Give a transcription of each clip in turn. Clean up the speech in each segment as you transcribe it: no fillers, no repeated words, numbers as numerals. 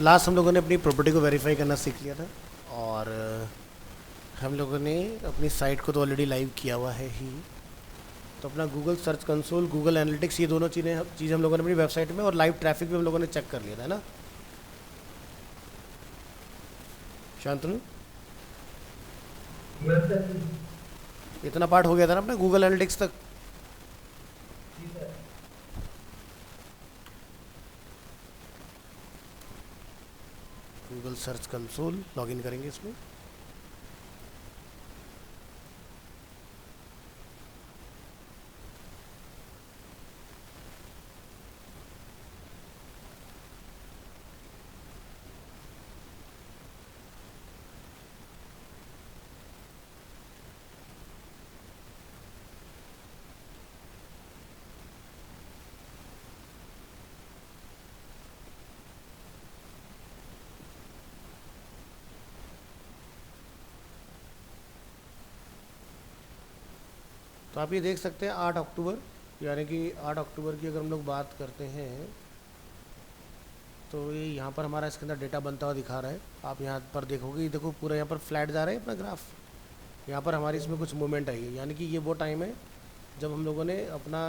Last हम लोगों ने अपनी प्रॉपर्टी को वेरीफाई करना सीख लिया था और हम लोगों ने अपनी साइट को तो ऑलरेडी लाइव किया हुआ है ही। तो अपना Google search console, Google analytics, ये दोनों चीज़ें हम लोगों ने अपनी वेबसाइट में और लाइव ट्रैफिक भी हम लोगों ने चेक कर लिया था ना शांतनु? इतना पार्ट हो गया था ना अपना गूगल एनालिटिक्स तक। गूगल सर्च कंसोल लॉगिन करेंगे इसमें। तो आप ये देख सकते हैं 8 अक्टूबर, यानी कि 8 अक्टूबर की अगर हम लोग बात करते हैं तो ये यहाँ पर हमारा इसके अंदर डेटा बनता हुआ दिखा रहा है। आप यहाँ पर देखोगे, ये देखो पूरा यहाँ पर फ्लैट जा रहा है अपना ग्राफ। यहाँ पर हमारी इसमें कुछ मूवमेंट आई है, यानी कि ये वो टाइम है जब हम लोगों ने अपना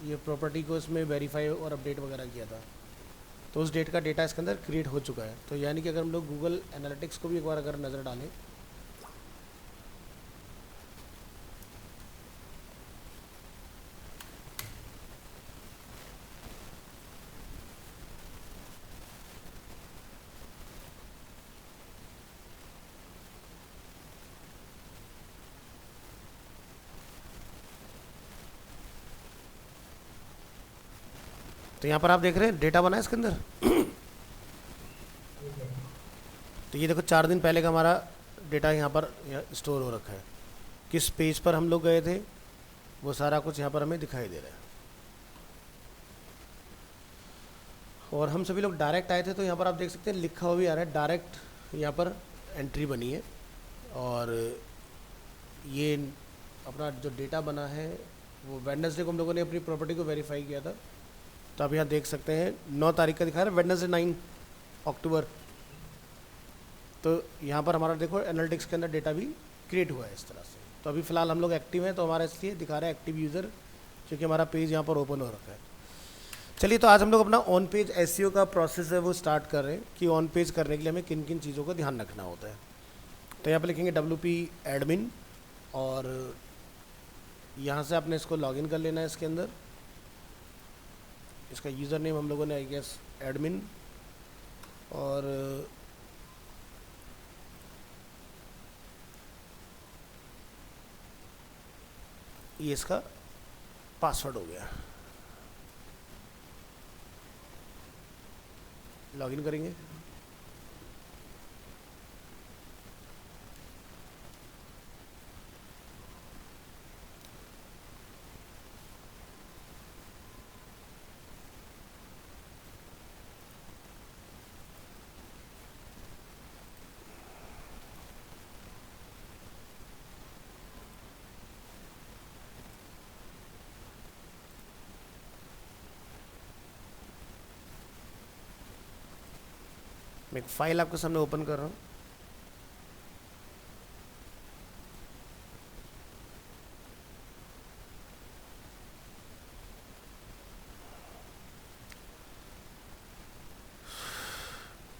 ये प्रॉपर्टी को इसमें वेरीफाई और अपडेट वगैरह किया था। तो उस डेट का डेटा इसके अंदर क्रिएट हो चुका है। तो यानी कि अगर हम लोग गूगल एनालिटिक्स को भी एक बार अगर नज़र डालें तो यहाँ पर आप देख रहे हैं डेटा बना है इसके अंदर। तो ये देखो 4 दिन पहले का हमारा डेटा यहाँ पर स्टोर हो रखा है। किस पेज पर हम लोग गए थे वो सारा कुछ यहाँ पर हमें दिखाई दे रहा है। और हम सभी लोग डायरेक्ट आए थे, तो यहाँ पर आप देख सकते हैं लिखा हुआ भी आ रहा है डायरेक्ट, यहाँ पर एंट्री बनी है। और ये अपना जो डेटा बना है वो वेडनेसडे को हम लोगों ने अपनी प्रॉपर्टी को वेरीफाई किया था। तो आप यहाँ देख सकते हैं 9 तारीख का दिखा रहा है, वेडनेसडे 9 अक्टूबर। तो यहाँ पर हमारा देखो एनालिटिक्स के अंदर डेटा भी क्रिएट हुआ है इस तरह से। तो अभी फ़िलहाल हम लोग एक्टिव हैं, तो हमारा इसलिए दिखा रहा है एक्टिव यूज़र, क्योंकि हमारा पेज यहाँ पर ओपन हो रखा है। चलिए, तो आज हम लोग अपना ऑन पेज एसईओ का प्रोसेस है वो स्टार्ट कर रहे हैं कि ऑन पेज करने के लिए हमें किन किन चीज़ों का ध्यान रखना होता है। तो यहाँ पर लिखेंगे WP एडमिन और यहाँ से आपने इसको लॉगिन कर लेना है। इसके अंदर इसका यूज़र नेम हम लोगों ने आई गेस एडमिन, और ये इसका पासवर्ड हो गया। लॉगिन करेंगे। मैं एक फाइल आपके सामने ओपन कर रहा हूँ।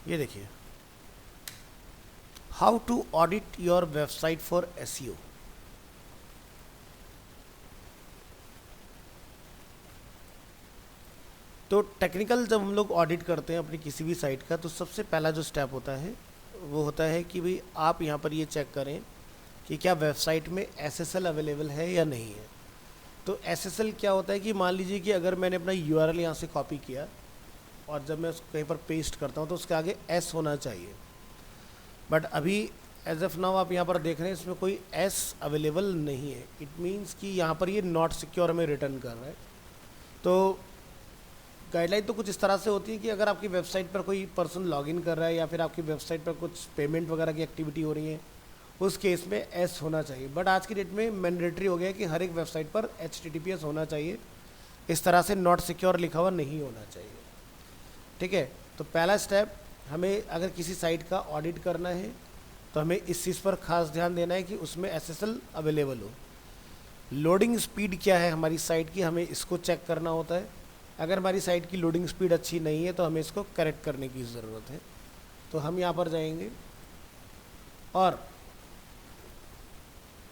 ये देखिए, how to audit your website for SEO. तो टेक्निकल जब हम लोग ऑडिट करते हैं अपनी किसी भी साइट का, तो सबसे पहला जो स्टेप होता है वो होता है कि भाई आप यहाँ पर ये चेक करें कि क्या वेबसाइट में SSL अवेलेबल है या नहीं है। तो SSL क्या होता है कि मान लीजिए कि अगर मैंने अपना URL यहाँ से कॉपी किया और जब मैं उसको कहीं पर पेस्ट करता हूँ तो उसके आगे S होना चाहिए। बट अभी एज ऑफ नाउ आप यहाँ पर देख रहे हैं इसमें कोई S अवेलेबल नहीं है। इट मीन्स कि यहाँ पर ये नॉट सिक्योर हमें रिटर्न कर रहा है। तो गाइडलाइन तो कुछ इस तरह से होती है कि अगर आपकी वेबसाइट पर कोई पर्सन लॉगिन कर रहा है या फिर आपकी वेबसाइट पर कुछ पेमेंट वगैरह की एक्टिविटी हो रही है, उस केस में S होना चाहिए। बट आज की डेट में मैंडेटरी हो गया है कि हर एक वेबसाइट पर HTTPS होना चाहिए। इस तरह से नॉट सिक्योर लिखा हुआ नहीं होना चाहिए। ठीक है, तो पहला स्टेप हमें अगर किसी साइट का ऑडिट करना है तो हमें इस चीज़ पर खास ध्यान देना है कि उसमें एसएसएल अवेलेबल हो। लोडिंग स्पीड क्या है हमारी साइट की, हमें इसको चेक करना होता है। अगर हमारी साइट की लोडिंग स्पीड अच्छी नहीं है तो हमें इसको करेक्ट करने की ज़रूरत है। तो हम यहाँ पर जाएंगे और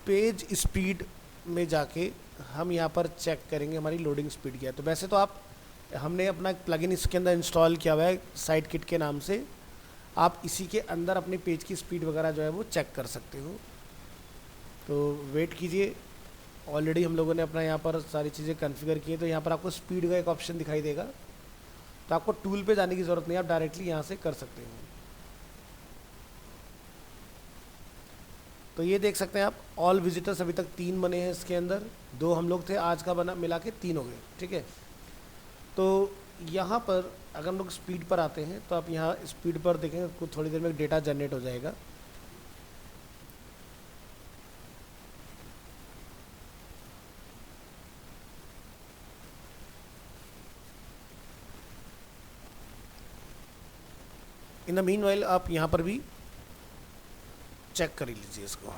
पेज स्पीड में जाके हम यहाँ पर चेक करेंगे हमारी लोडिंग स्पीड क्या है। तो वैसे तो हमने अपना एक प्लगइन इसके अंदर इंस्टॉल किया हुआ है साइट किट के नाम से, आप इसी के अंदर अपने पेज की स्पीड वगैरह जो है वो चेक कर सकते हो। तो वेट कीजिए, ऑलरेडी हम लोगों ने अपना यहाँ पर सारी चीज़ें कॉन्फ़िगर की हैं। तो यहाँ पर आपको स्पीड का एक ऑप्शन दिखाई देगा, तो आपको टूल पे जाने की ज़रूरत नहीं है, आप डायरेक्टली यहाँ से कर सकते हो। तो ये देख सकते हैं आप, ऑल विजिटर्स अभी तक 3 बने हैं इसके अंदर, 2 हम लोग थे, आज का बना मिला के 3 हो गए, ठीक है। तो यहाँ पर अगर हम लोग स्पीड पर आते हैं तो आप यहाँ स्पीड पर देखेंगे कुछ थोड़ी देर में डेटा जनरेट हो जाएगा। इन द मीन वाइल आप यहाँ पर भी चेक कर लीजिए इसको।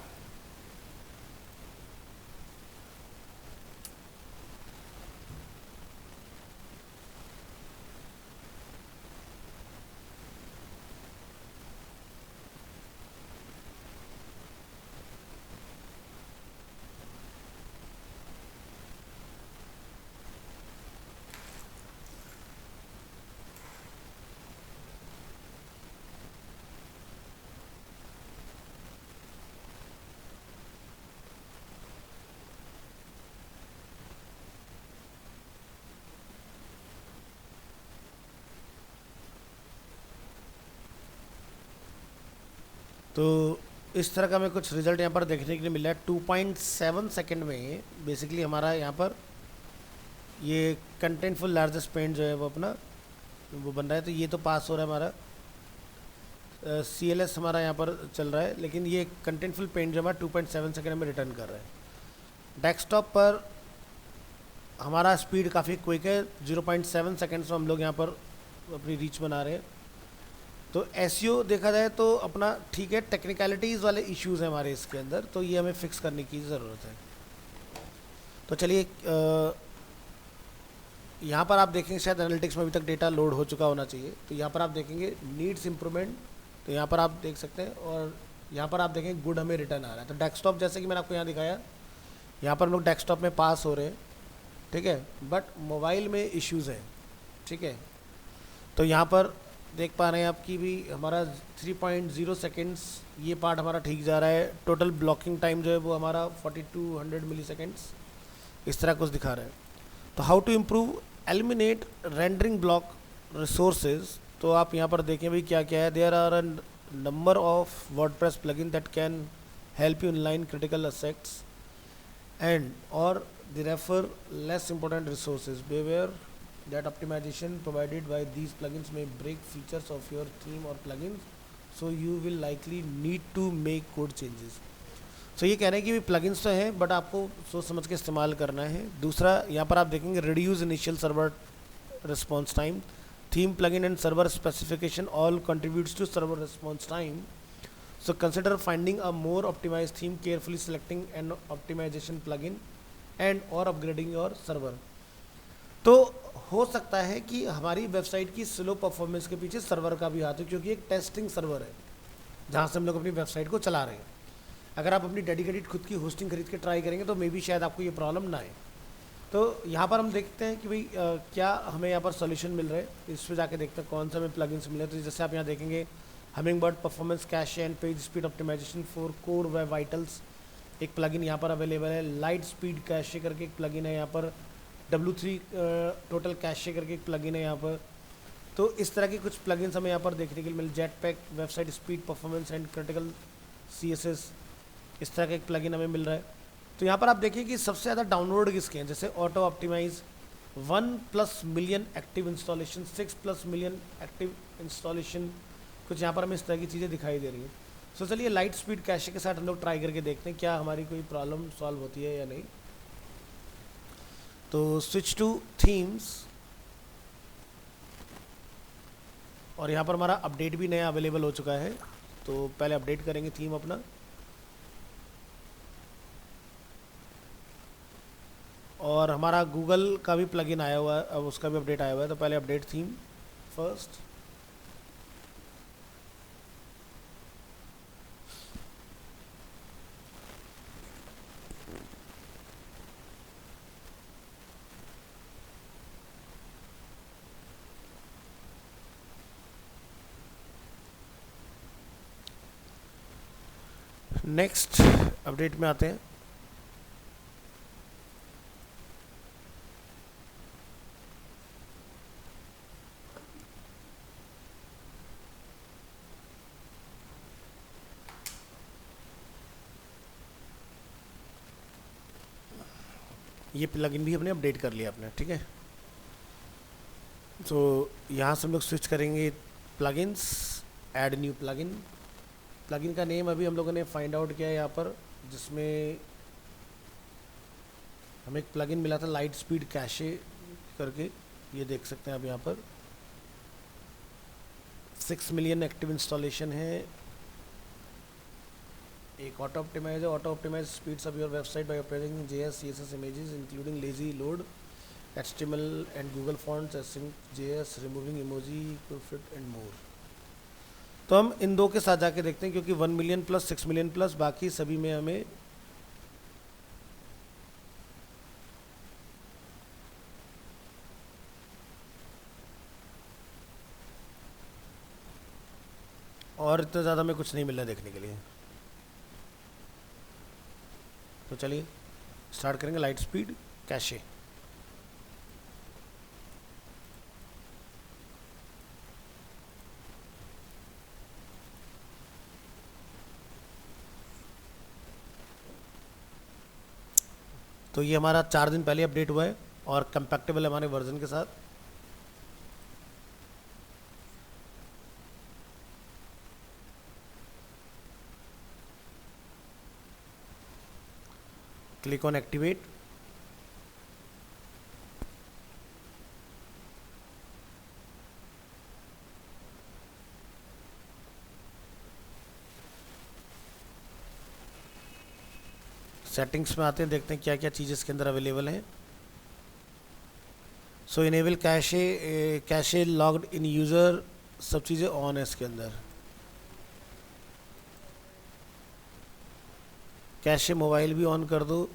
तो इस तरह का हमें कुछ रिजल्ट यहाँ पर देखने के लिए मिला है। 2.7 सेकेंड में बेसिकली हमारा यहाँ पर ये कंटेंटफुल लार्जेस्ट पेंट जो है वो अपना वो बन रहा है। तो ये तो पास हो रहा है हमारा, CLS हमारा यहाँ पर चल रहा है, लेकिन ये कंटेंटफुल पेंट जो हमारा 2.7 सेकेंड में रिटर्न कर रहा है। डेस्कटॉप पर हमारा स्पीड काफ़ी क्विक है, 0.7 सेकेंड्स में हम लोग यहाँ पर अपनी रीच बना रहे हैं। तो एसईओ देखा जाए तो अपना ठीक है, टेक्निकलिटीज़ वाले इश्यूज़ हैं हमारे इसके अंदर, तो ये हमें फिक्स करने की ज़रूरत है। तो चलिए यहाँ पर आप देखेंगे शायद एनालिटिक्स में अभी तक डेटा लोड हो चुका होना चाहिए। तो यहाँ पर आप देखेंगे नीड्स इम्प्रूवमेंट, तो यहाँ पर आप देख सकते हैं, और यहाँ पर आप देखेंगे गुड हमें रिटर्न आ रहा है। तो डेस्कटॉप जैसे कि मैंने आपको यहाँ दिखाया, यहाँ पर हम लोग डेस्कटॉप में पास हो रहे हैं, ठीक है, बट मोबाइल में इश्यूज़ हैं, ठीक है। तो यहाँ पर देख पा रहे हैं आप कि भी हमारा 3.0 सेकेंड्स ये पार्ट हमारा ठीक जा रहा है। टोटल ब्लॉकिंग टाइम जो है वो हमारा 4200 मिली सेकेंड्स इस तरह कुछ दिखा रहा है। तो how to improve eliminate rendering block resources, तो आप यहाँ पर देखें भाई क्या क्या है। There are a number of WordPress plugin that can help you inline critical assets and or they refer less important resources. Beware that optimization provided by these plugins may break features of your theme or plugins, so you will likely need to make code changes. So ये कह रहे हैं कि भी plugins तो हैं but आपको सोच समझ के इस्तेमाल करना है। दूसरा यहाँ पर आप देखेंगे reduce initial server response time, theme plugin and server specification all contributes to server response time. So consider finding a more optimized theme, carefully selecting an optimization plugin and or upgrading your server. तो हो सकता है कि हमारी website की slow performance के पीछे server का भी हाथ हो, क्योंकि एक टेस्टिंग सर्वर है जहाँ से हम लोग अपनी वेबसाइट को चला रहे हैं। अगर आप अपनी डेडिकेटेड खुद की होस्टिंग खरीद के ट्राई करेंगे तो मे बी शायद आपको ये प्रॉब्लम ना आए। तो यहाँ पर हम देखते हैं कि भाई क्या हमें यहाँ पर सोल्यूशन मिल रहा है, इस पर जाके देखते हैं कौन सा हमें प्लगइन्स मिले। तो जैसे आप यहाँ देखेंगे Hummingbird performance cache and page speed optimisation for core web vitals एक प्लगइन यहाँ पर अवेलेबल है। लाइट स्पीड कैशे करके एक प्लगइन है यहाँ पर। W3 टोटल कैशे करके एक प्लगइन है यहाँ पर। तो इस तरह के कुछ प्लगइन्स हमें यहाँ पर देखने के लिए मिले। Jetpack website speed performance and critical CSS इस तरह का एक प्लगइन हमें मिल रहा है। तो यहाँ पर आप देखिए कि सबसे ज़्यादा डाउनलोड किसके हैं, जैसे Autoptimize 1+ million active installation, 6+ million active installation, कुछ यहाँ पर हमें इस तरह की चीज़ें दिखाई दे रही हैं। सो चलिए लाइट स्पीड कैशे के साथ हम लोग ट्राई करके देखते हैं क्या हमारी कोई प्रॉब्लम सॉल्व होती है या नहीं। तो स्विच टू थीम्स, और यहाँ पर हमारा अपडेट भी नया अवेलेबल हो चुका है, तो पहले अपडेट करेंगे थीम अपना। और हमारा गूगल का भी प्लगइन आया हुआ है, अब उसका भी अपडेट आया हुआ है, तो पहले update theme first. Next update में आते हैं। ये प्लगइन भी हमने अपडेट कर लिया अपने, ठीक है। तो यहाँ से हम लोग स्विच करेंगे plugins, add new plugin. Plugin का नेम अभी हम लोगों ने फाइंड आउट किया है यहाँ पर, जिसमें हमें एक प्लगइन मिला था लाइट स्पीड कैशे करके, ये देख सकते हैं आप यहाँ पर 6 मिलियन एक्टिव इंस्टॉलेशन है। एक ऑटो ऑप्टिमाइज है, Autoptimize speeds of your website by operating JS CSS images including lazy load HTML and Google fonts async JS removing emoji fit and more. तो हम इन दो के साथ जाके देखते हैं, क्योंकि 1 मिलियन प्लस 6 मिलियन प्लस बाकी सभी में हमें और इतना ज़्यादा में कुछ नहीं मिल रहा है देखने के लिए। तो चलिए स्टार्ट करेंगे लाइट स्पीड कैशे। तो ये हमारा 4 दिन पहले अपडेट हुआ है और कंपैक्टेबल है हमारे वर्जन के साथ। Click on activate. सेटिंग्स में आते हैं, देखते हैं क्या क्या चीज़ इसके अंदर अवेलेबल है। So enable cache, cache logged in user, सब चीज़ें ऑन है इसके अंदर। कैशे मोबाइल भी ऑन कर दो।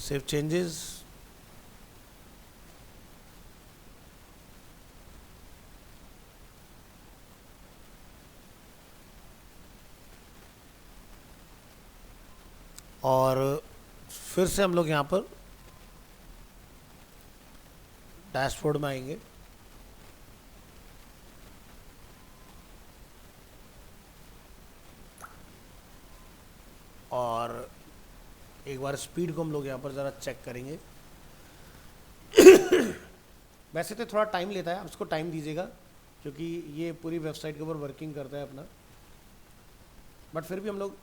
Save changes. और फिर से हम लोग यहाँ पर डैशबोर्ड में आएंगे। और एक बार स्पीड को हम लोग यहाँ पर ज़रा चेक करेंगे। वैसे तो थोड़ा टाइम लेता है, आप इसको टाइम दीजिएगा, क्योंकि ये पूरी वेबसाइट के ऊपर वर्किंग करता है अपना। बट फिर भी हम लोग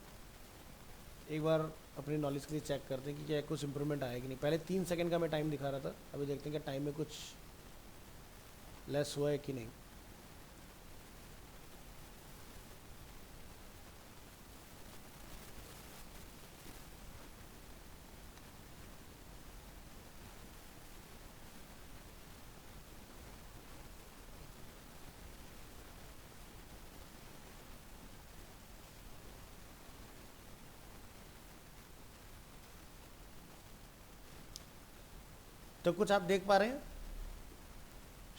एक बार अपनी नॉलेज के लिए चेक करते हैं कि क्या कुछ इम्प्रूवमेंट आया कि नहीं। पहले 3 सेकंड का मैं टाइम दिखा रहा था, अभी देखते हैं कि टाइम में कुछ लेस हुआ है कि नहीं। तो कुछ आप देख पा रहे हैं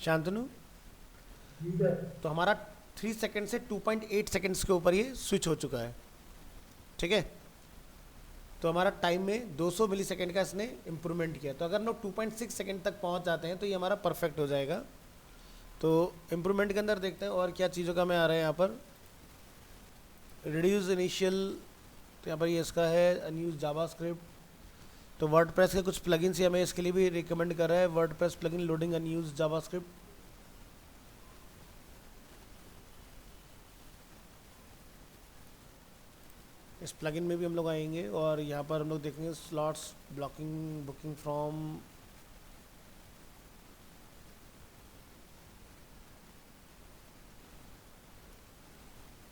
शांतनु? तो हमारा 3 सेकंड से 2.8 सेकंड्स के ऊपर ये स्विच हो चुका है, ठीक है। तो हमारा टाइम में 200 मिली सेकेंड का इसने इम्प्रूवमेंट किया। तो अगर हम लोग 2.6 सेकंड तक पहुंच जाते हैं तो ये हमारा परफेक्ट हो जाएगा। तो इम्प्रूवमेंट के अंदर देखते हैं और क्या चीज़ों का मैं आ रहा है यहाँ पर। रिड्यूस इनिशियल, तो यहाँ पर ये इसका है अनयूज जावास्क्रिप्ट। तो वर्डप्रेस के कुछ प्लगइन्स ही हमें इसके लिए भी रिकमेंड कर रहा है। WordPress plugin loading unused JavaScript, इस प्लगइन में भी हम लोग आएंगे और यहाँ पर हम लोग देखेंगे slots blocking booking from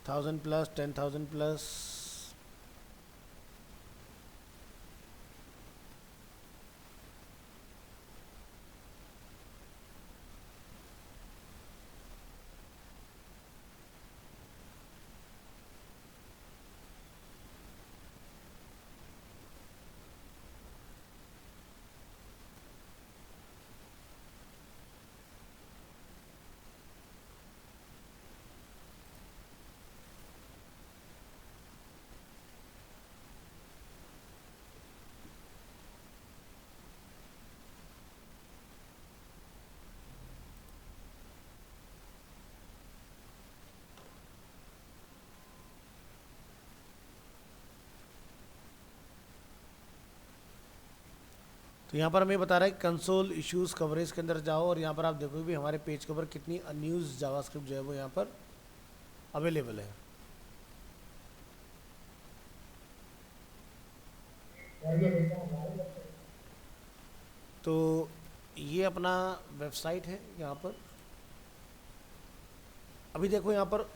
1000 plus 10,000 plus. तो यहाँ पर हमें बता रहा है कंसोल इश्यूज कवरेज के अंदर जाओ और यहाँ पर आप देखोगे भी हमारे पेज के ऊपर कितनी अनयूज जावास्क्रिप्ट जो है वो यहाँ पर अवेलेबल है। तो ये अपना वेबसाइट है यहाँ पर। अभी देखो यहाँ पर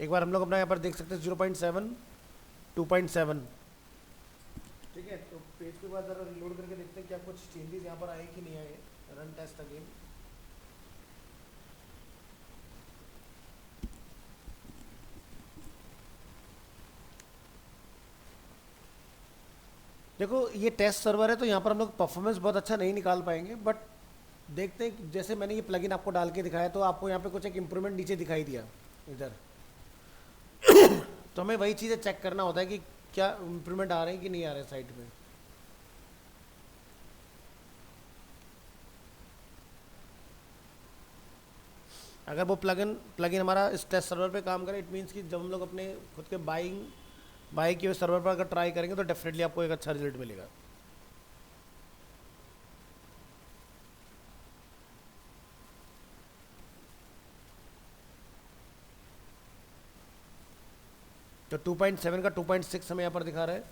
एक बार हम लोग अपना यहाँ पर देख सकते हैं 0.7 2.7। ठीक है, तो पेज के बाद ज़रा रिलोड करके देखते हैं क्या कुछ चेंजेस यहाँ पर आए कि नहीं आए। Run test again. देखो ये टेस्ट सर्वर है तो यहाँ पर हम लोग परफॉर्मेंस बहुत अच्छा नहीं निकाल पाएंगे, बट देखते हैं कि जैसे मैंने ये प्लगइन आपको डाल के दिखाया तो आपको यहाँ पे कुछ एक इम्प्रूवमेंट नीचे दिखाई दिया इधर। तो हमें वही चीज़ें चेक करना होता है कि क्या इम्प्रूवमेंट आ रहे हैं कि नहीं आ रहे साइट में। अगर वो प्लगइन हमारा इस टेस्ट सर्वर पे काम करे, इट मीन्स कि जब हम लोग अपने खुद के बाई किए हुए सर्वर पर अगर ट्राई करेंगे तो डेफिनेटली आपको एक अच्छा रिजल्ट मिलेगा। तो 2.7 का 2.6 हमें यहाँ पर दिखा रहा है।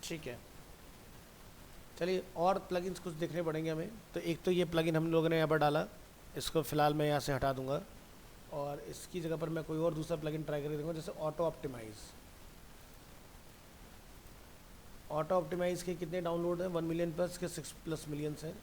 ठीक है, चलिए और प्लगइन्स कुछ देखने पड़ेंगे हमें। तो एक तो ये प्लगइन हम लोगों ने यहाँ पर डाला, इसको फ़िलहाल मैं यहाँ से हटा दूंगा और इसकी जगह पर मैं कोई और दूसरा प्लगइन ट्राई करके देखूँगा, जैसे ऑटो ऑप्टिमाइज़। ऑटो ऑप्टिमाइज़ के कितने डाउनलोड हैं? 1 मिलियन प्लस के 6+ मिलियंस हैं।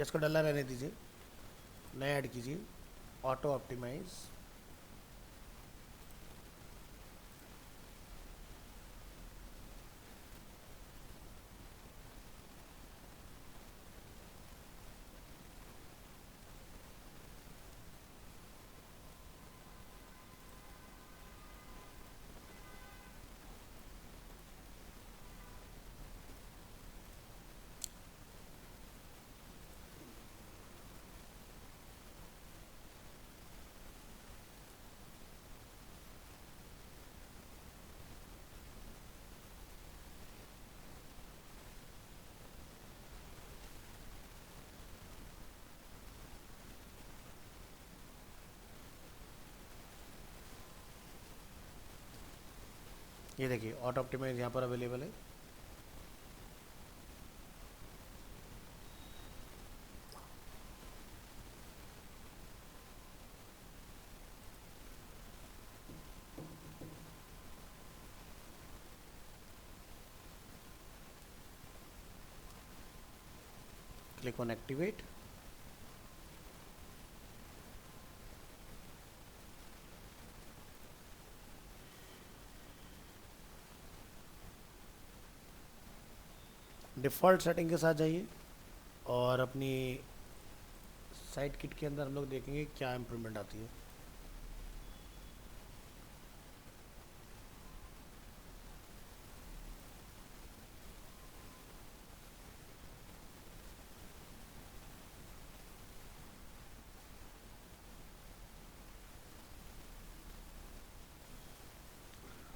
इसको डला रहने दीजिए, नया ऐड कीजिए ऑटो ऑप्टिमाइज़। ये देखिए ऑटो ऑप्टिमाइज यहाँ पर अवेलेबल है। Click on activate. Default setting के साथ जाइए और अपनी साइट किट के अंदर हम लोग देखेंगे क्या इम्प्रूवमेंट आती है।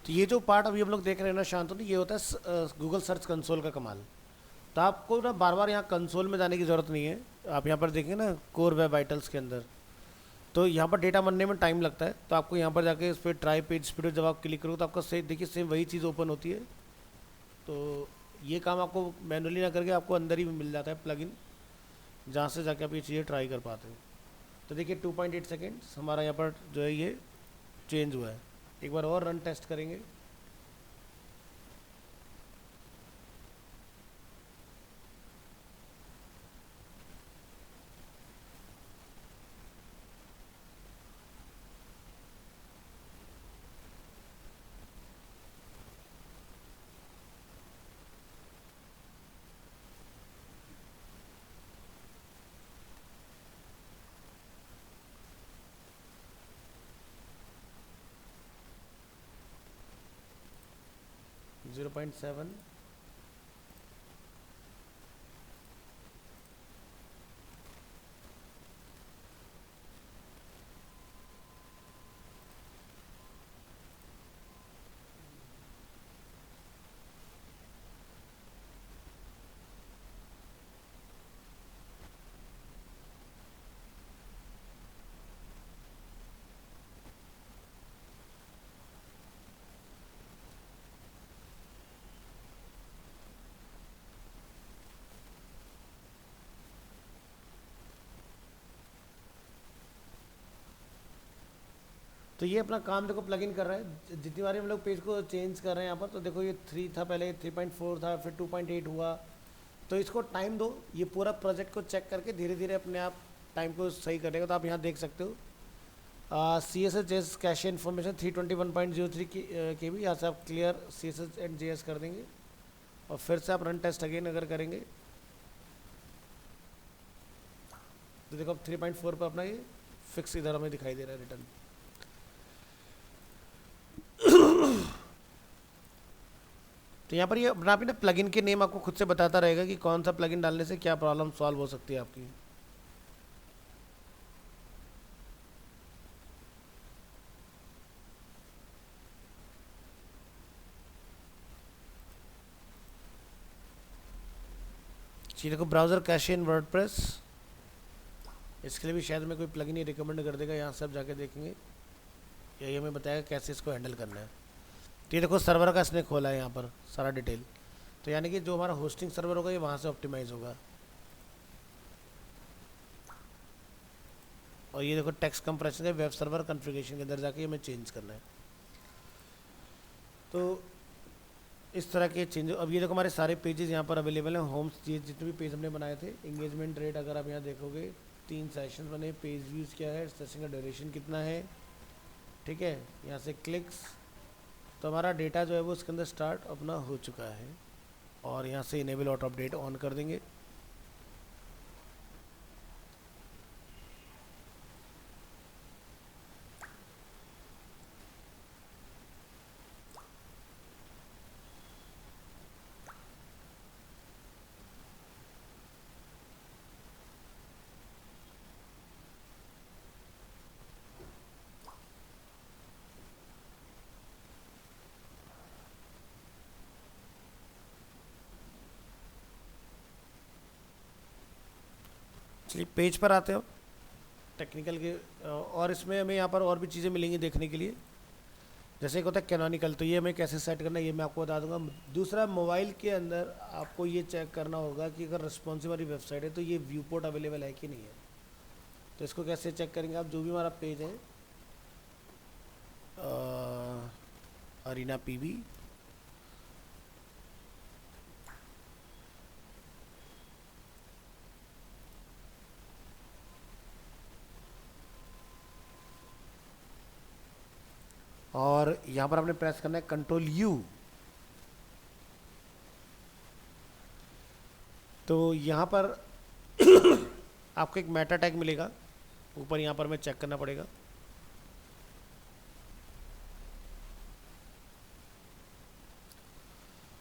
तो ये जो पार्ट अभी हम लोग देख रहे हैं ना शांतनु, ये होता है गूगल सर्च कंसोल का कमाल। तो आपको ना बार बार यहाँ कंसोल में जाने की ज़रूरत नहीं है। आप यहाँ पर देखेंगे ना कोर वेब वाइटल्स के अंदर, तो यहाँ पर डेटा बनने में टाइम लगता है। तो आपको यहाँ पर जाके इस पर ट्राई पेज स्पीड जब आप क्लिक करोगे तो आपका सेम देखिए सेम वही चीज़ ओपन होती है। तो ये काम आपको मैनुअली ना करके आपको अंदर ही मिल जाता है प्लगइन, जहाँ से जाके आप ये चीज़ें ट्राई कर पाते हैं। तो देखिए 2.8 सेकेंड्स हमारा यहाँ पर जो है ये चेंज हुआ है। एक बार और रन टेस्ट करेंगे। ज़ीरो पॉइंट सेवन, तो ये अपना काम देखो प्लगइन कर रहा है। जितनी बार हम लोग पेज को चेंज कर रहे हैं यहाँ पर, तो देखो ये 3 था पहले, 3.4 था, फिर 2.8 हुआ। तो इसको टाइम दो, ये पूरा प्रोजेक्ट को चेक करके धीरे धीरे अपने आप टाइम को सही करेगा। तो आप यहाँ देख सकते हो C S H JS cache information 321.03 के भी, यहाँ से आप clear C S H and J S कर देंगे और फिर से आप रन टेस्ट अगेन अगर करेंगे तो देखो अब 3.4 पर अपना ये फिक्स इधर हमें दिखाई दे रहा है रिटर्न। तो यहाँ पर ये अपना भी ना प्लगइन के नेम आपको खुद से बताता रहेगा कि कौन सा प्लगइन डालने से क्या प्रॉब्लम सॉल्व हो सकती है आपकी। जी देखो ब्राउज़र कैशे इन वर्डप्रेस, इसके लिए भी शायद मैं कोई प्लगइन ही रिकमेंड कर देगा। यहाँ से आप जाके देखेंगे, यही हमें बताएगा कैसे इसको हैंडल करना है। तो ये देखो सर्वर का इसने खोला है यहाँ पर सारा डिटेल। तो यानी कि जो हमारा होस्टिंग सर्वर होगा ये वहाँ से ऑप्टिमाइज़ होगा। और ये देखो टेक्स्ट कंप्रेशन है वेब सर्वर कॉन्फ़िगरेशन के अंदर जाके हमें चेंज करना है। तो इस तरह के चेंज। अब ये देखो हमारे सारे पेजेस यहाँ पर अवेलेबल हैं। होम्स जितने भी पेज हमने बनाए थे, इंगेजमेंट रेट अगर आप यहाँ देखोगे 3 सेशन बने, पेज व्यूज़ क्या है, सेशन का ड्यूरेशन कितना है, ठीक है, यहाँ से क्लिक्स। तो हमारा डेटा जो है वो उसके अंदर स्टार्ट अपना हो चुका है। और यहाँ से इनेबल ऑटो अपडेट ऑन कर देंगे। चलिए पेज पर आते हो टेक्निकल के। और इसमें हमें यहाँ पर और भी चीज़ें मिलेंगी देखने के लिए। जैसे एक होता है कैनोनिकल, तो ये हमें कैसे सेट करना है ये मैं आपको बता दूंगा। दूसरा मोबाइल के अंदर आपको ये चेक करना होगा कि अगर रिस्पॉन्सिव वाली वेबसाइट है तो ये व्यू पोर्ट अवेलेबल है कि नहीं है। तो इसको कैसे चेक करेंगे आप, जो भी हमारा पेज है अरीना पीवी, और यहाँ पर आपने प्रेस करना है कंट्रोल यू। तो यहाँ पर आपको एक मेटा टैग मिलेगा ऊपर, यहाँ पर मैं चेक करना पड़ेगा।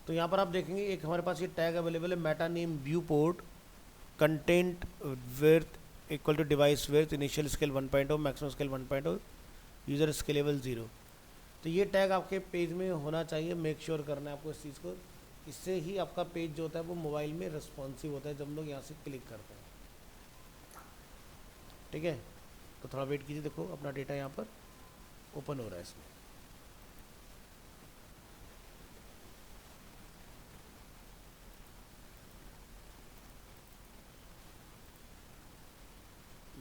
तो यहाँ पर आप देखेंगे एक हमारे पास ये टैग अवेलेबल है, meta name viewport content width equal to device width initial scale 1.0 maximum scale 1.0 user scalable 0। तो ये टैग आपके पेज में होना चाहिए, मेक श्योर करना है आपको इस चीज़ को। इससे ही आपका पेज जो होता है वो मोबाइल में रिस्पॉन्सिव होता है जब हम लोग यहाँ से क्लिक करते हैं। ठीक है, तो थोड़ा वेट कीजिए, देखो अपना डेटा यहाँ पर ओपन हो रहा है इसमें।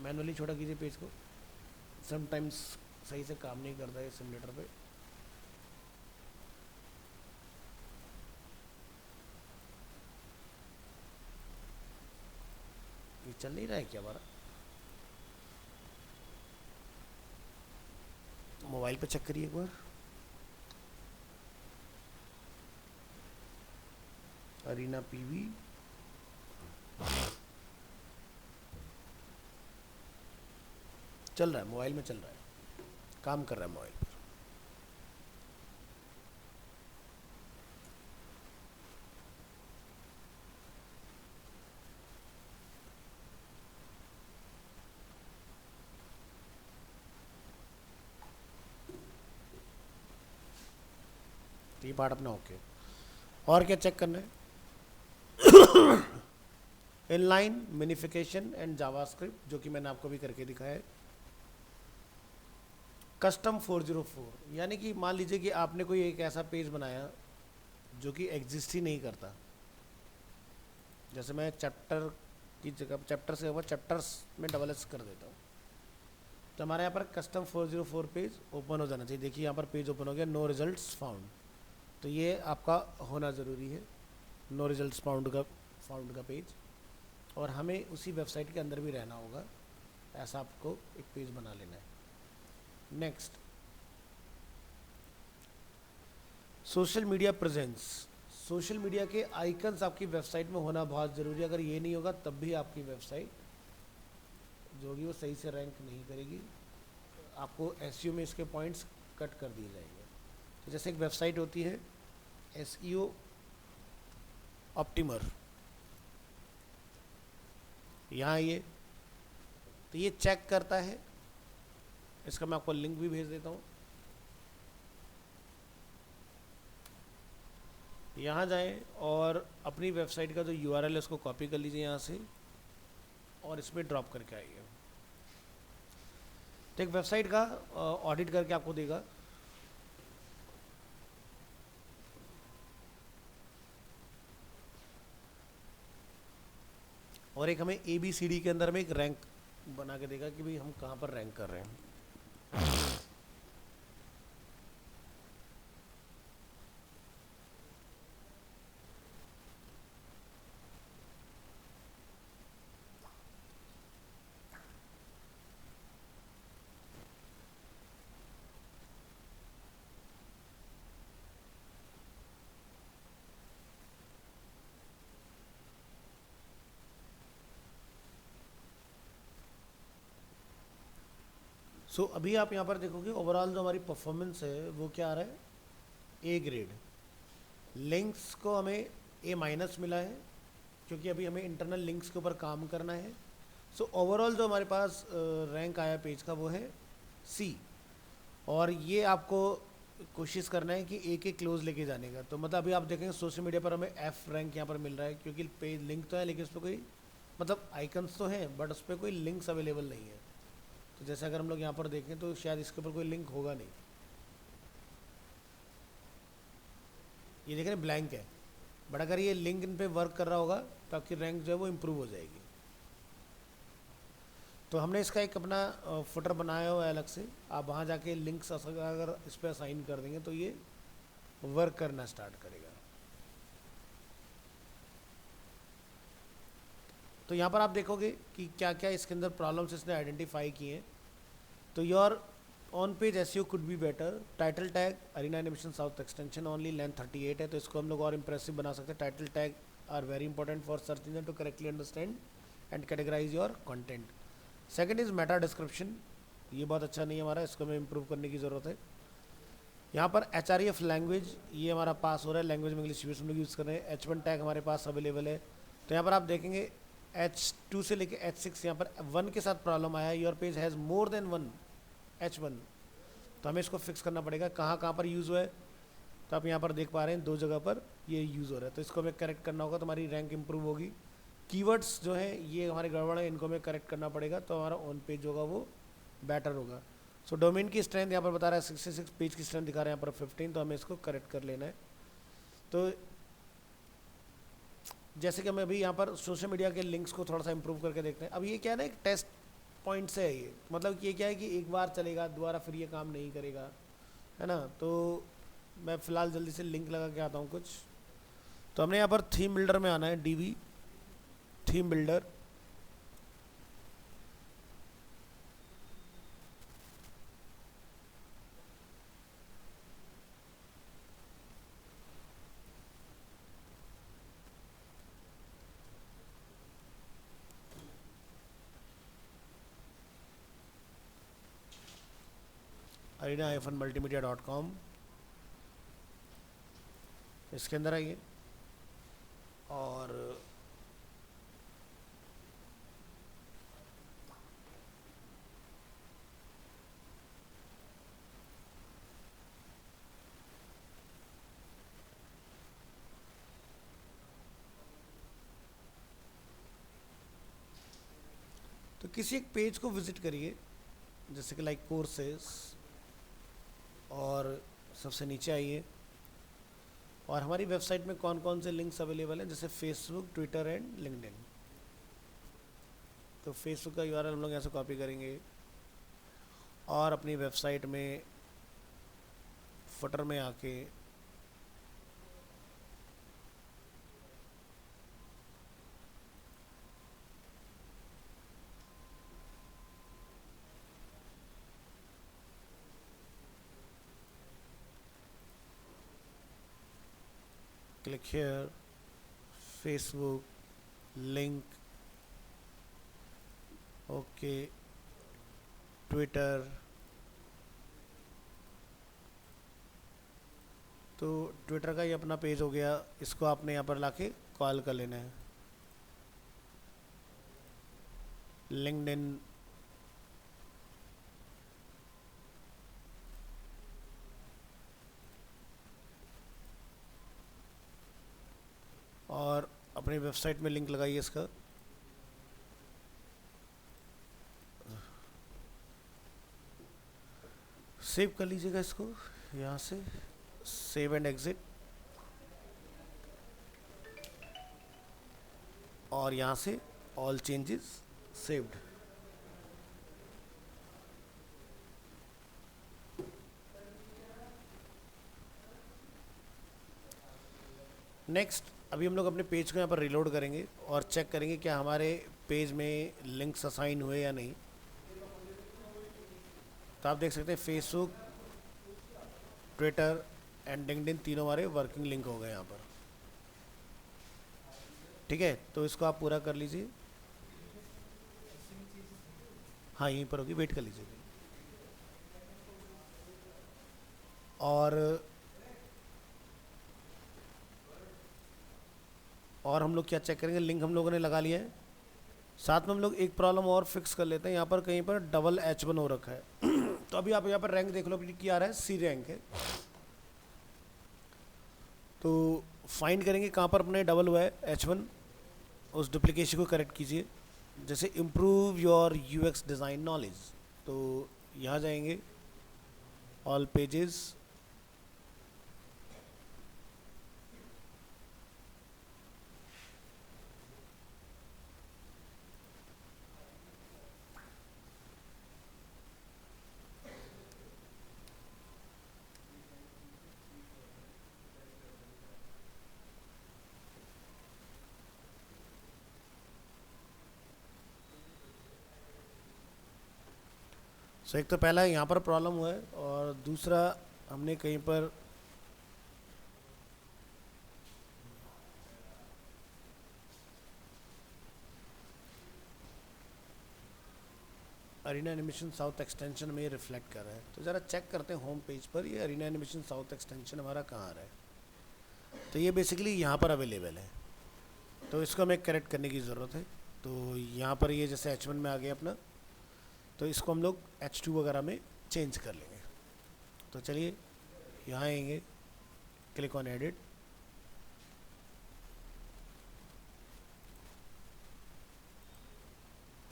मैनुअली छोटा कीजिए पेज को, समटाइम्स सही से काम नहीं करता है सिमुलेटर पे। ये चल नहीं रहा है क्या हमारा? मोबाइल पे चेक करिए एक बार। अरीना पीवी चल रहा है, मोबाइल में चल रहा है, काम कर रहा है मोबाइल पर। तो ये पार्ट अपना ओके। और क्या चेक करना है? इनलाइन मिनिफिकेशन एंड जावास्क्रिप्ट, जो कि मैंने आपको भी करके दिखाया है। कस्टम 404, यानी कि मान लीजिए कि आपने कोई एक ऐसा पेज बनाया जो कि एग्जिस्ट ही नहीं करता। जैसे मैं चैप्टर की जगह चैप्टर से ऊपर चैप्टर्स में डबल एस कर देता हूँ, तो हमारे यहाँ पर कस्टम 404 पेज ओपन हो जाना चाहिए। देखिए यहाँ पर पेज ओपन हो गया, नो रिजल्ट्स फाउंड। तो ये आपका होना ज़रूरी है, नो रिजल्ट्स फाउंड का पेज। और हमें उसी वेबसाइट के अंदर भी रहना होगा, ऐसा आपको एक पेज बना लेना है। Next, social media presence. Social media के आइकन्स आपकी वेबसाइट में होना बहुत ज़रूरी है। अगर ये नहीं होगा तब भी आपकी वेबसाइट जो होगी वो सही से रैंक नहीं करेगी, आपको एसईओ में इसके पॉइंट्स कट कर दिए जाएंगे। तो जैसे एक वेबसाइट होती है एसईओ ऑप्टिमर, यहाँ ये, तो ये चेक करता है, इसका मैं आपको लिंक भी भेज देता हूँ। यहाँ जाएं और अपनी वेबसाइट का जो यूआरएल है उसको कॉपी कर लीजिए यहाँ से और इसमें ड्रॉप करके आइए। तो एक वेबसाइट का ऑडिट करके आपको देगा। और एक हमें ABCD के अंदर में एक रैंक बना के देगा कि भाई हम कहाँ पर रैंक कर रहे हैं। सो अभी आप यहाँ पर देखोगे ओवरऑल जो हमारी परफॉर्मेंस है वो क्या आ रहा है, A ग्रेड। लिंक्स को हमें A- मिला है क्योंकि अभी हमें इंटरनल लिंक्स के ऊपर काम करना है। सो ओवरऑल जो हमारे पास रैंक आया पेज का वो है C। और ये आपको कोशिश करना है कि A के क्लोज लेके जाने का। तो मतलब अभी आप देखेंगे सोशल मीडिया पर हमें F रैंक यहाँ पर मिल रहा है क्योंकि पेज लिंक तो है लेकिन उस पर कोई मतलब आइकन्स तो हैं बट उस पर कोई लिंक्स अवेलेबल नहीं है। तो जैसे अगर हम लोग यहाँ पर देखें तो शायद इसके ऊपर कोई लिंक होगा नहीं, ये देख रहे हैं ब्लैंक है। बट अगर ये लिंक इन पे वर्क कर रहा होगा तो आपकी रैंक जो है वो इम्प्रूव हो जाएगी। तो हमने इसका एक अपना फुटर बनाया हुआ है अलग से, आप वहाँ जाके लिंक्स अगर इस पर असाइन कर देंगे तो ये वर्क करना स्टार्ट करेगा। तो यहाँ पर आप देखोगे कि क्या क्या इसके अंदर प्रॉब्लम्स इसने आइडेंटिफाई किए हैं। तो your on page SEO could be better. Title tag Arena Animation South Extension only length 38 है, तो इसको हम लोग और इंप्रेसिव बना सकते हैं। Title tag are very important for search engine to correctly understand and categorise your content. Second is meta description, ये बहुत अच्छा नहीं है हमारा, इसको हमें इम्प्रूव करने की ज़रूरत है। यहाँ पर HREF लैंग्वेज ये हमारा पास हो रहा है, लैंग्वेज में इंग्लिश हम लोग यूज़ कर रहे हैं। H1 टैग हमारे पास अवेलेबल है। तो यहाँ पर आप देखेंगे H2 से लेके H6 यहाँ पर 1 के साथ प्रॉब्लम आया है, your page has more than 1 H1। तो हमें इसको फिक्स करना पड़ेगा, कहाँ कहाँ पर यूज़ हुआ है। तो आप यहाँ पर देख पा रहे हैं 2 जगह पर ये यूज़ हो रहा है, तो इसको हमें करेक्ट करना होगा, तो हमारी रैंक इंप्रूव होगी। कीवर्ड्स जो है ये हमारे गड़बड़ है, इनको हमें करेक्ट करना पड़ेगा, तो हमारा ऑन पेज होगा वो बेटर होगा। सो डोमेन की स्ट्रेंथ यहाँ पर बता रहा है 66, पेज की स्ट्रेंथ दिखा रहे हैं यहाँ पर 15, तो हमें इसको करेक्ट कर लेना है। तो जैसे कि हमें अभी यहाँ पर सोशल मीडिया के लिंक्स को थोड़ा सा इंप्रूव करके देखते हैं। अब ये क्या है ना, एक टेस्ट पॉइंट से है ये, मतलब कि ये क्या है कि एक बार चलेगा, दोबारा फिर ये काम नहीं करेगा, है ना। तो मैं फ़िलहाल जल्दी से लिंक लगा के आता हूँ कुछ। तो हमने यहाँ पर थीम बिल्डर में आना है, DB थीम बिल्डर। arena-multimedia.com, इसके अंदर आइए और तो किसी एक पेज को विज़िट करिए, जैसे कि लाइक कोर्सेज, और सबसे नीचे आइए और हमारी वेबसाइट में कौन कौन से लिंक्स अवेलेबल हैं, जैसे फेसबुक, ट्विटर एंड लिंक्डइन। तो फेसबुक का URL हम लोग यहाँ से कॉपी करेंगे और अपनी वेबसाइट में फुटर में आके click here, Facebook link, okay, Twitter. तो ट्विटर का ये अपना पेज हो गया, इसको आपने यहाँ पर लाके कॉल कर लेना है। लिंक्डइन, और अपनी वेबसाइट में लिंक लगाइए इसका। सेव कर लीजिएगा इसको यहाँ से, सेव एंड एग्जिट, और यहाँ से ऑल चेंजेस सेव्ड। नेक्स्ट अभी हम लोग अपने पेज को यहाँ पर रिलोड करेंगे और चेक करेंगे क्या हमारे पेज में लिंक्स असाइन हुए या नहीं। तो आप देख सकते हैं फेसबुक, ट्विटर एंड लिंक्डइन तीनों हमारे वर्किंग लिंक हो गए यहाँ पर। ठीक है, तो इसको आप पूरा कर लीजिए। हाँ, यहीं पर होगी, वेट कर लीजिए। और हम लोग क्या चेक करेंगे, लिंक हम लोगों ने लगा लिया है। साथ में हम लोग एक प्रॉब्लम और फिक्स कर लेते हैं, यहाँ पर कहीं पर डबल H1 हो रखा है। तो अभी आप यहाँ पर रैंक देख लो, क्या आ रहा है, C रैंक है। तो फाइंड करेंगे कहाँ पर अपने डबल हुआ है H1, उस डुप्लीकेशन को करेक्ट कीजिए। जैसे improve your UX design knowledge, तो यहाँ जाएंगे, ऑल पेजेस, सो एक तो पहला यहाँ पर प्रॉब्लम हुआ है, और दूसरा हमने कहीं पर अरीना एनिमेशन साउथ एक्सटेंशन में ये रिफ्लेक्ट कर रहा है। तो ज़रा चेक करते हैं होम पेज पर ये अरीना एनिमेशन साउथ एक्सटेंशन हमारा कहाँ आ रहा है। तो ये बेसिकली यहाँ पर अवेलेबल है, तो इसको हमें करेक्ट करने की ज़रूरत है। तो यहाँ पर ये जैसे H1 में आ गया अपना, तो इसको हम लोग H2 वगैरह में चेंज कर लेंगे। तो चलिए यहाँ आएंगे, क्लिक ऑन एडिट,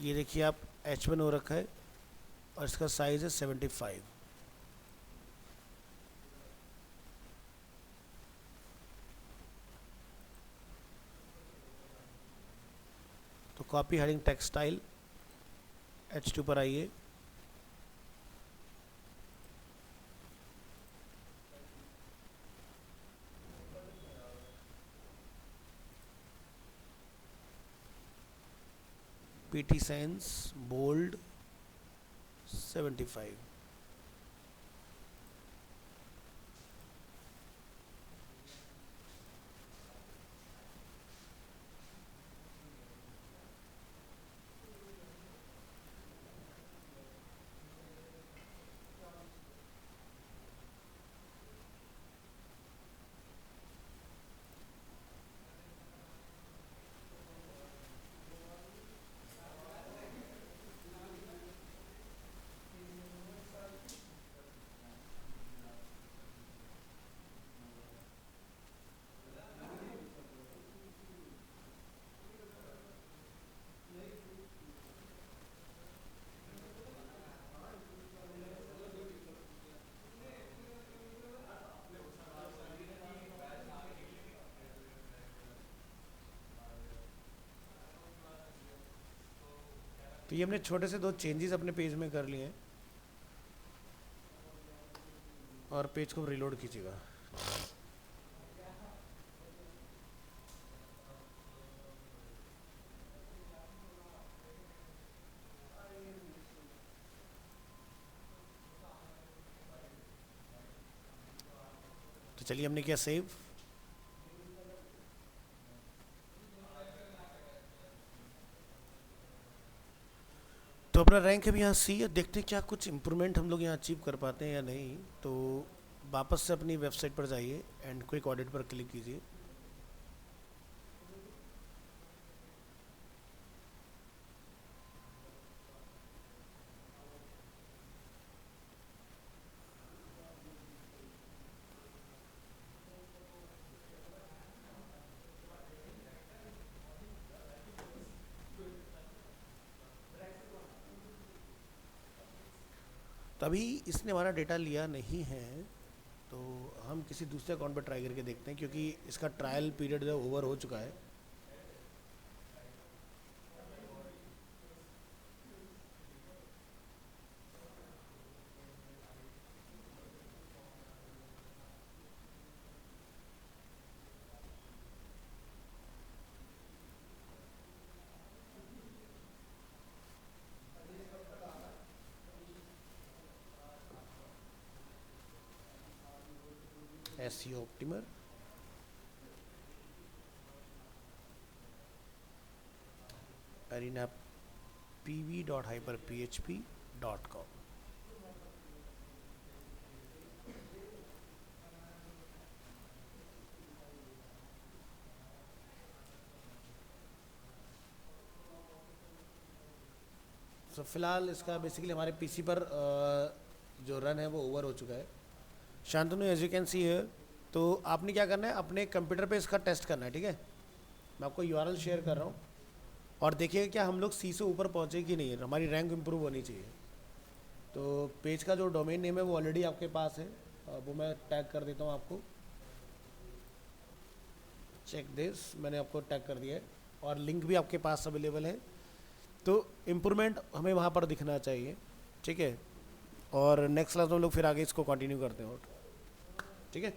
ये देखिए आप H1 हो रखा है और इसका साइज़ है 75। तो copy heading text style H2 पर आइए, PT Sans बोल्ड 75। तो ये हमने छोटे से 2 चेंजेस अपने पेज में कर लिए हैं और पेज को रिलोड कीजिएगा। तो चलिए हमने किया सेव। तो अपना रैंक अभी यहाँ सी है, देखते हैं क्या कुछ इम्प्रूवमेंट हम लोग यहाँ अचीव कर पाते हैं या नहीं। तो वापस से अपनी वेबसाइट पर जाइए एंड क्विक ऑडिट पर क्लिक कीजिए। तो अभी इसने हमारा डेटा लिया नहीं है, तो हम किसी दूसरे अकाउंट पर ट्राई करके देखते हैं, क्योंकि इसका ट्रायल पीरियड जो ओवर हो चुका है। SEO ऑप्टिमर, अरीना pv.hyperphp.com। तो फिलहाल इसका बेसिकली हमारे पीसी पर जो रन है वो ओवर हो चुका है। Shantanu as you can see here, तो आपने क्या करना है, अपने कंप्यूटर पे इसका टेस्ट करना है, ठीक है। मैं आपको URL शेयर कर रहा हूँ और देखिए क्या हम लोग सी से ऊपर पहुँचे कि नहीं, हमारी रैंक इम्प्रूव होनी चाहिए। तो पेज का जो डोमेन नेम है वो ऑलरेडी आपके पास है, वो मैं टैग कर देता हूँ आपको। चेक दिस, मैंने आपको टैग कर दिया है और लिंक भी आपके पास अवेलेबल है। तो इम्प्रूवमेंट हमें वहाँ पर दिखना चाहिए, ठीक है। और नेक्स्ट क्लास में हम लोग फिर आगे इसको कंटिन्यू करते हैं, ठीक है।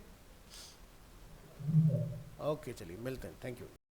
ओके चलिए मिलते हैं, थैंक यू।